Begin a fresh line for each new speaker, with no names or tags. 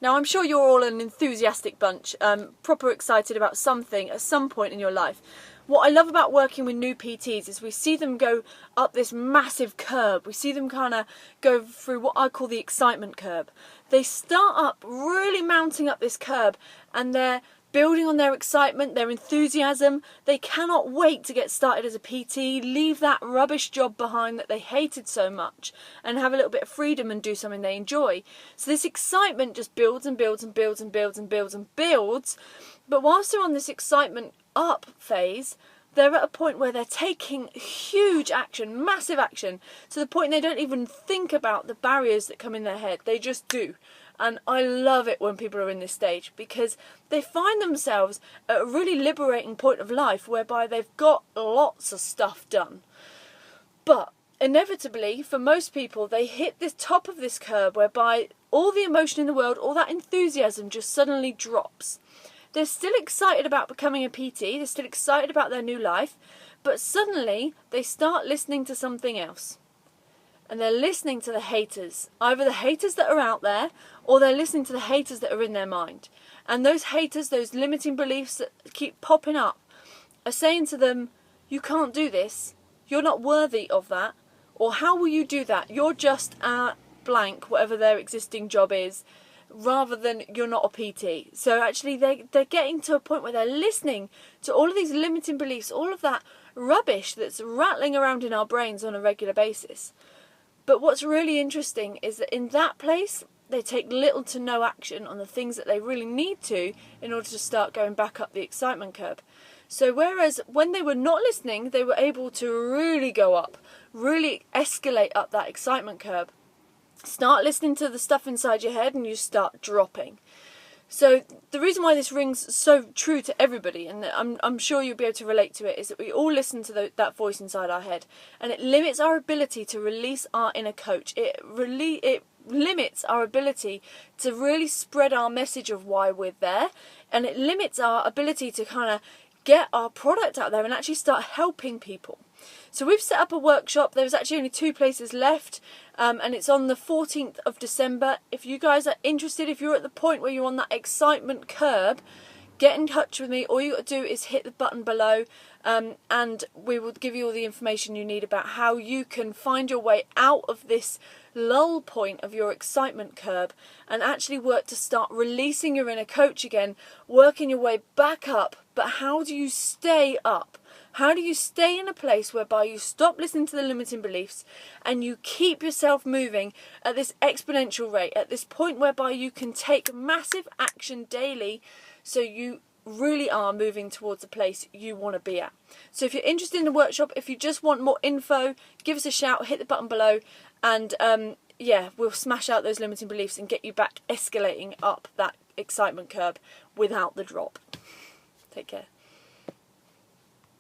Now, I'm sure you're all an enthusiastic bunch, proper excited about something at some point in your life. What I love about working with new PTs is we see them go up this massive curb. We see them kind of go through what I call the excitement curb. They start up really mounting up this curb, and they're building on their excitement, their enthusiasm. They cannot wait to get started as a PT, leave that rubbish job behind that they hated so much, and have a little bit of freedom and do something they enjoy. So this excitement just builds and builds and builds and builds and builds and builds. But whilst they're on this excitement up phase, they're at a point where they're taking huge action, massive action, to the point they don't even think about the barriers that come in their head. They just do. And I love it when people are in this stage, because they find themselves at a really liberating point of life whereby they've got lots of stuff done. But inevitably, for most people, they hit the top of this curve whereby all the emotion in the world, all that enthusiasm just suddenly drops. They're still excited about becoming a PT, they're still excited about their new life, but suddenly they start listening to something else. And they're listening to the haters, either the haters that are out there, or they're listening to the haters that are in their mind. And those haters, those limiting beliefs that keep popping up, are saying to them, you can't do this, you're not worthy of that, or how will you do that, you're just a blank, whatever their existing job is, rather than you're not a PT. So actually they're getting to a point where they're listening to all of these limiting beliefs, all of that rubbish that's rattling around in our brains on a regular basis. But what's really interesting is that in that place, they take little to no action on the things that they really need to in order to start going back up the excitement curve. So whereas when they were not listening, they were able to really go up, really escalate up that excitement curve. Start listening to the stuff inside your head and you start dropping. So the reason why this rings so true to everybody, and I'm sure you'll be able to relate to it, is that we all listen to that voice inside our head, and it limits our ability to release our inner coach. It limits our ability to really spread our message of why we're there, and it limits our ability to kind of get our product out there and actually start helping people. So we've set up a workshop. There's actually only 2 places left, and it's on the 14th of December. If you guys are interested, if you're at the point where you're on that excitement curb, get in touch with me. All you got to do is hit the button below, and we will give you all the information you need about how you can find your way out of this lull point of your excitement curb and actually work to start releasing your inner coach again, working your way back up. But how do you stay up? How do you stay in a place whereby you stop listening to the limiting beliefs and you keep yourself moving at this exponential rate, at this point whereby you can take massive action daily, so you really are moving towards the place you want to be at? So if you're interested in the workshop, if you just want more info, give us a shout, hit the button below, and yeah, we'll smash out those limiting beliefs and get you back escalating up that excitement curve without the drop. Take care.